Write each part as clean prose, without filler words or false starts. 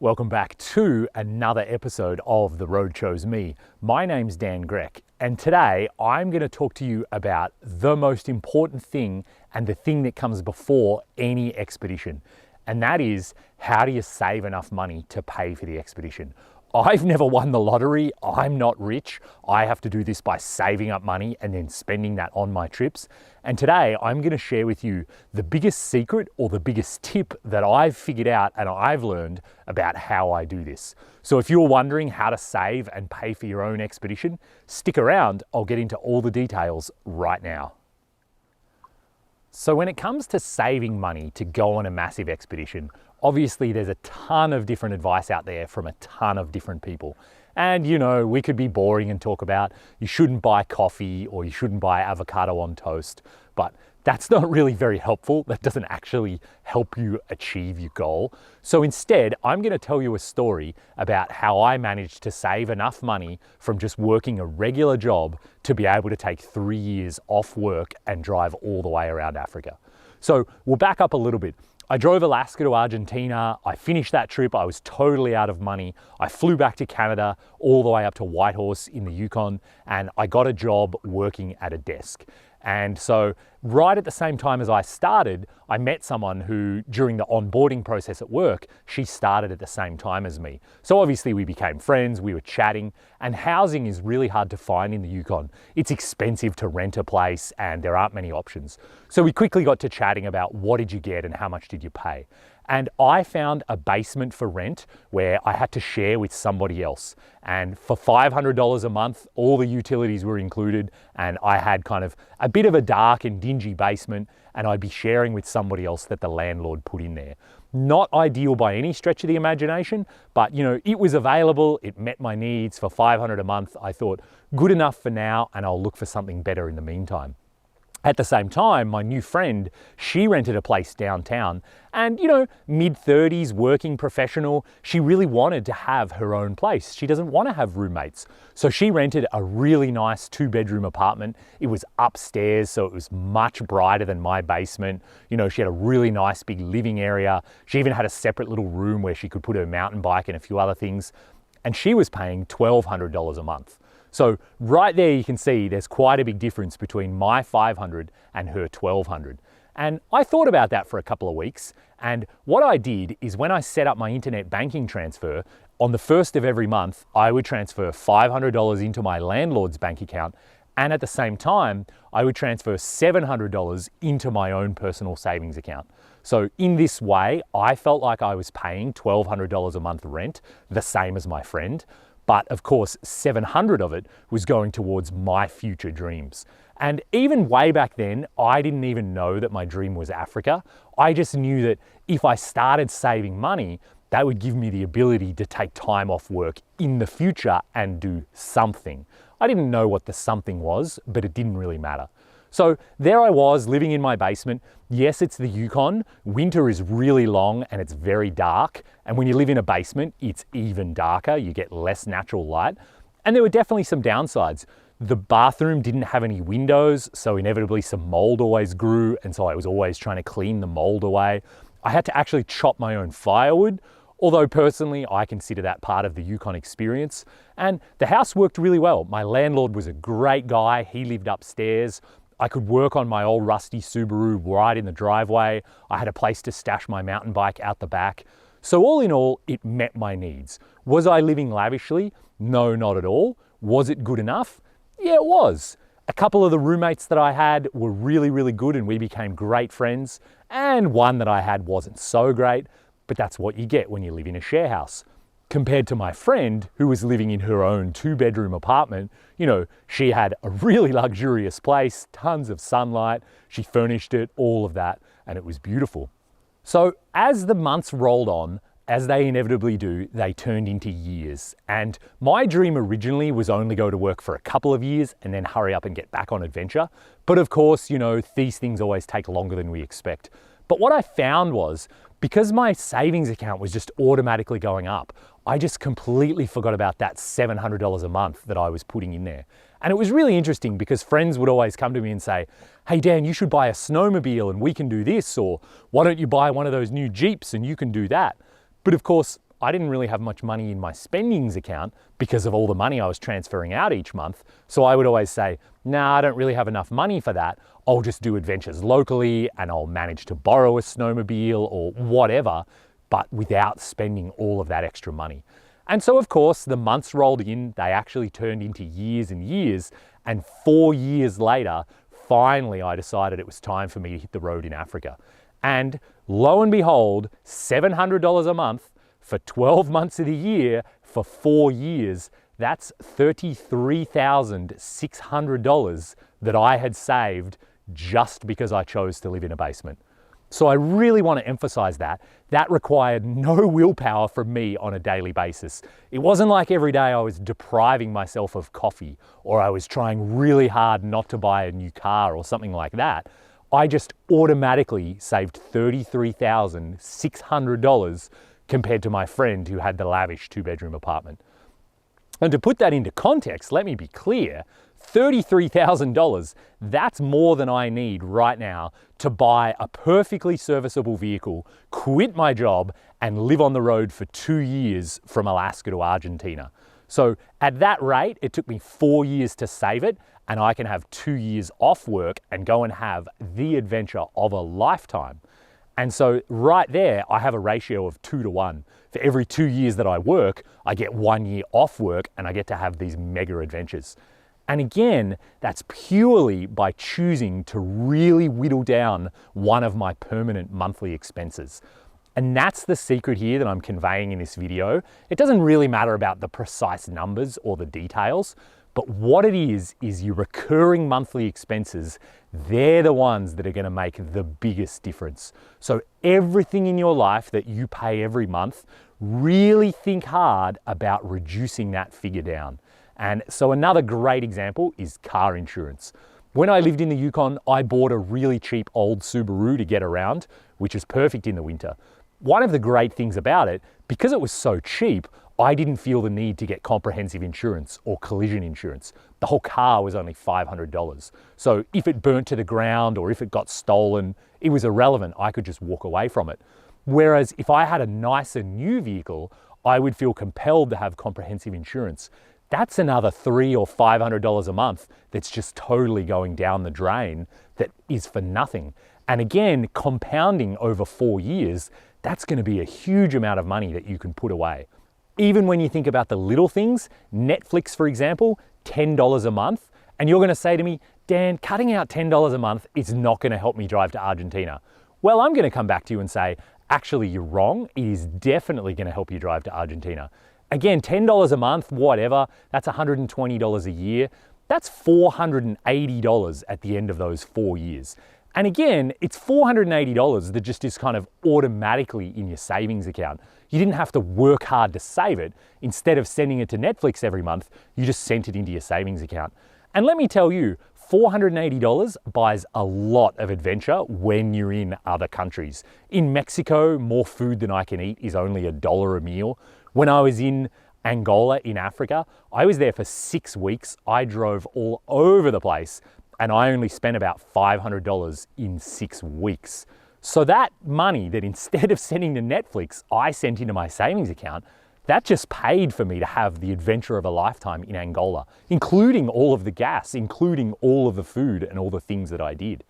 Welcome back to another episode of The Road Chose Me. My name's Dan Grech, and today I'm going to talk to you about the most important thing and the thing that comes before any expedition. And that is, how do you save enough money to pay for the expedition? I've never won the lottery. I'm not rich. I have to do this by saving up money and then spending that on my trips. And today I'm going to share with you the biggest secret or the biggest tip that I've figured out and I've learned about how I do this. So if you're wondering how to save and pay for your own expedition, stick around. I'll get into all the details right now. So when it comes to saving money to go on a massive expedition, obviously there's a ton of different advice out there from a ton of different people. And you know, we could be boring and talk about you shouldn't buy coffee or you shouldn't buy avocado on toast, but that's not really very helpful. That doesn't actually help you achieve your goal. So instead, I'm going to tell you a story about how I managed to save enough money from just working a regular job to be able to take 3 years off work and drive all the way around Africa. So we'll back up a little bit. I drove Alaska to Argentina. I finished that trip. I was totally out of money. I flew back to Canada all the way up to Whitehorse in the Yukon, and I got a job working at a desk. And so right at the same time as I started, I met someone who, during the onboarding process at work, she started at the same time as me. So obviously we became friends, we were chatting, and housing is really hard to find in the Yukon. It's expensive to rent a place and there aren't many options. So we quickly got to chatting about what did you get and how much did you pay. And I found a basement for rent where I had to share with somebody else. And for $500 a month, all the utilities were included, and I had kind of a bit of a dark and dingy basement, and I'd be sharing with somebody else that the landlord put in there. Not ideal by any stretch of the imagination, but you know, it was available, it met my needs. For $500 a month, I thought, good enough for now, and I'll look for something better in the meantime. At the same time, my new friend, she rented a place downtown, and you know, mid-30s, working professional, she really wanted to have her own place. She doesn't want to have roommates. So she rented a really nice 2-bedroom apartment. It was upstairs, so it was much brighter than my basement. You know, she had a really nice big living area. She even had a separate little room where she could put her mountain bike and a few other things. And she was paying $1,200 a month. So right there you can see there's quite a big difference between my $500 and her $1,200. And I thought about that for a couple of weeks, and what I did is when I set up my internet banking transfer, on the first of every month I would transfer $500 into my landlord's bank account, and at the same time I would transfer $700 into my own personal savings account. So in this way I felt like I was paying $1,200 a month rent, the same as my friend. But of course, $700 of it was going towards my future dreams. And even way back then, I didn't even know that my dream was Africa. I just knew that if I started saving money, that would give me the ability to take time off work in the future and do something. I didn't know what the something was, but it didn't really matter. So there I was living in my basement. Yes, it's the Yukon. Winter is really long and it's very dark. And when you live in a basement, it's even darker. You get less natural light. And there were definitely some downsides. The bathroom didn't have any windows, so inevitably some mold always grew. And so I was always trying to clean the mold away. I had to actually chop my own firewood, although personally I consider that part of the Yukon experience. And the house worked really well. My landlord was a great guy. He lived upstairs. I could work on my old rusty Subaru right in the driveway. I had a place to stash my mountain bike out the back. So all in all, it met my needs. Was I living lavishly? No, not at all. Was it good enough? Yeah, it was. A couple of the roommates that I had were really, really good and we became great friends. And one that I had wasn't so great, but that's what you get when you live in a share house. Compared to my friend who was living in her own 2-bedroom apartment, you know, she had a really luxurious place, tons of sunlight, she furnished it, all of that, and it was beautiful. So as the months rolled on, as they inevitably do, they turned into years. And my dream originally was only go to work for a couple of years and then hurry up and get back on adventure. But of course, you know, these things always take longer than we expect. But what I found was, because my savings account was just automatically going up, I just completely forgot about that $700 a month that I was putting in there. And it was really interesting because friends would always come to me and say, hey Dan, you should buy a snowmobile and we can do this, or why don't you buy one of those new Jeeps and you can do that. But of course, I didn't really have much money in my spendings account because of all the money I was transferring out each month. So I would always say, nah, I don't really have enough money for that. I'll just do adventures locally and I'll manage to borrow a snowmobile or whatever, but without spending all of that extra money. And so of course, the months rolled in, they actually turned into years and years. And 4 years later, finally, I decided it was time for me to hit the road in Africa. And lo and behold, $700 a month for 12 months of the year for 4 years, that's $33,600 that I had saved just because I chose to live in a basement. So I really want to emphasize that. That required no willpower from me on a daily basis. It wasn't like every day I was depriving myself of coffee or I was trying really hard not to buy a new car or something like that. I just automatically saved $33,600 compared to my friend who had the lavish 2-bedroom apartment. And to put that into context, let me be clear, $33,000, that's more than I need right now to buy a perfectly serviceable vehicle, quit my job, and live on the road for 2 years from Alaska to Argentina. So at that rate, it took me 4 years to save it, and I can have 2 years off work and go and have the adventure of a lifetime. And so right there, I have a ratio of 2 to 1. For every 2 years that I work, I get 1 year off work and I get to have these mega adventures. And again, that's purely by choosing to really whittle down one of my permanent monthly expenses. And that's the secret here that I'm conveying in this video. It doesn't really matter about the precise numbers or the details, but what it is your recurring monthly expenses. They're the ones that are going to make the biggest difference. So everything in your life that you pay every month, really think hard about reducing that figure down. And so another great example is car insurance. When I lived in the Yukon, I bought a really cheap old Subaru to get around, which is perfect in the winter. One of the great things about it, because it was so cheap, I didn't feel the need to get comprehensive insurance or collision insurance. The whole car was only $500. So if it burnt to the ground or if it got stolen, it was irrelevant. I could just walk away from it. Whereas if I had a nicer new vehicle, I would feel compelled to have comprehensive insurance. That's another $300 or $500 a month that's just totally going down the drain that is for nothing. And again, compounding over 4 years, that's going to be a huge amount of money that you can put away. Even when you think about the little things, Netflix, for example, $10 a month, and you're going to say to me, Dan, cutting out $10 a month is not going to help me drive to Argentina. Well, I'm going to come back to you and say, actually, you're wrong. It is definitely going to help you drive to Argentina. Again, $10 a month, whatever, that's $120 a year. That's $480 at the end of those 4 years. And again, it's $480 that just is kind of automatically in your savings account. You didn't have to work hard to save it. Instead of sending it to Netflix every month, you just sent it into your savings account. And let me tell you, $480 buys a lot of adventure when you're in other countries. In Mexico, more food than I can eat is only $1 a meal. When I was in Angola in Africa, I was there for 6 weeks. I drove all over the place and I only spent about $500 in 6 weeks. So that money that instead of sending to Netflix, I sent into my savings account, that just paid for me to have the adventure of a lifetime in Angola, including all of the gas, including all of the food and all the things that I did.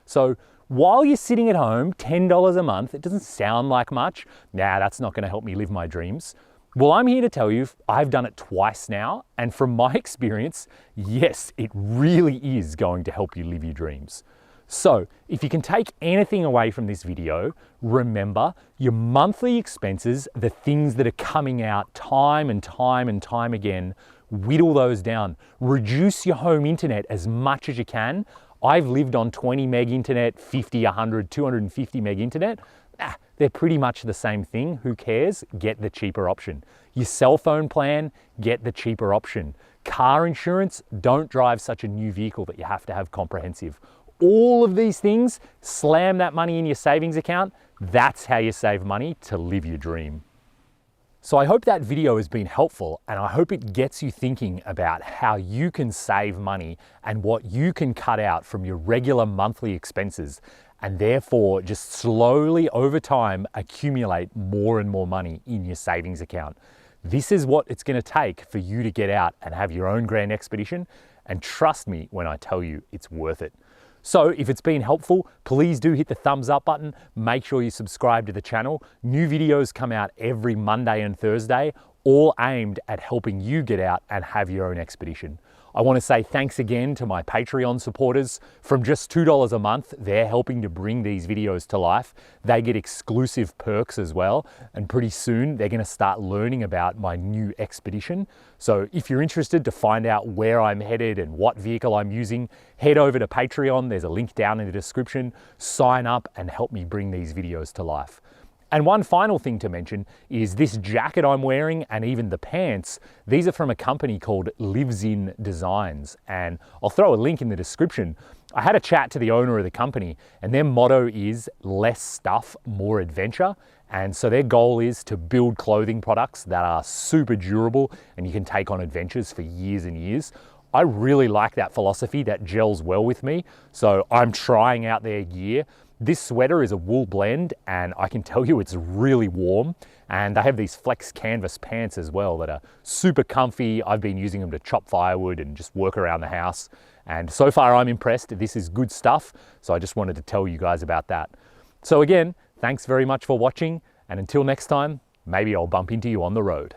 So while you're sitting at home, $10 a month, it doesn't sound like much. Nah, that's not going to help me live my dreams. Well, I'm here to tell you, I've done it twice now, and from my experience, yes, it really is going to help you live your dreams. So, if you can take anything away from this video, remember your monthly expenses, the things that are coming out time and time and time again, whittle those down. Reduce your home internet as much as you can. I've lived on 20 meg internet, 50, 100, 250 meg internet. They're pretty much the same thing. Who cares? Get the cheaper option. Your cell phone plan, get the cheaper option. Car insurance, don't drive such a new vehicle that you have to have comprehensive. All of these things, slam that money in your savings account. That's how you save money to live your dream. So I hope that video has been helpful, and I hope it gets you thinking about how you can save money and what you can cut out from your regular monthly expenses. and therefore just slowly over time accumulate more and more money in your savings account. This is what it's going to take for you to get out and have your own grand expedition, and trust me when I tell you it's worth it. So if it's been helpful, please do hit the thumbs up button. Make sure you subscribe to the channel. New videos come out every Monday and Thursday, all aimed at helping you get out and have your own expedition. I want to say thanks again to my Patreon supporters. From just $2 a month, they're helping to bring these videos to life. They get exclusive perks as well, and pretty soon they're going to start learning about my new expedition. So if you're interested to find out where I'm headed and what vehicle I'm using, head over to Patreon. There's a link down in the description. Sign up and help me bring these videos to life. And one final thing to mention is this jacket I'm wearing, and even the pants, these are from a company called Livsn Designs, and I'll throw a link in the description. I had a chat to the owner of the company, and their motto is less stuff, more adventure. And so their goal is to build clothing products that are super durable and you can take on adventures for years and years. I really like that philosophy. That gels well with me. So I'm trying out their gear. This sweater is a wool blend, and I can tell you it's really warm. And they have these flex canvas pants as well that are super comfy. I've been using them to chop firewood and just work around the house. And so far I'm impressed. This is good stuff. So I just wanted to tell you guys about that. So again, thanks very much for watching. And until next time, maybe I'll bump into you on the road.